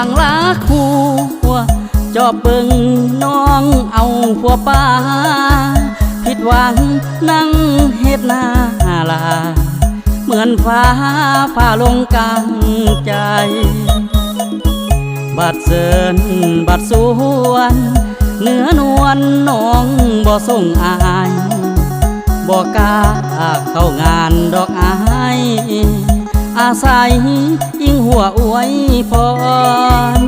งลาคู่จอบเบิ่งน้องเอาผัวป้าผิดหวังนั่งเฮ็ดหน้าลาเหมือนฟ้าผ่าลงกลางใจบัดเสินบัดสวนเนื้อนวลน้องบ่ส่งอายบ่กล้าเข้างานดอกอายอาศัยยิ่งหัวอวยพร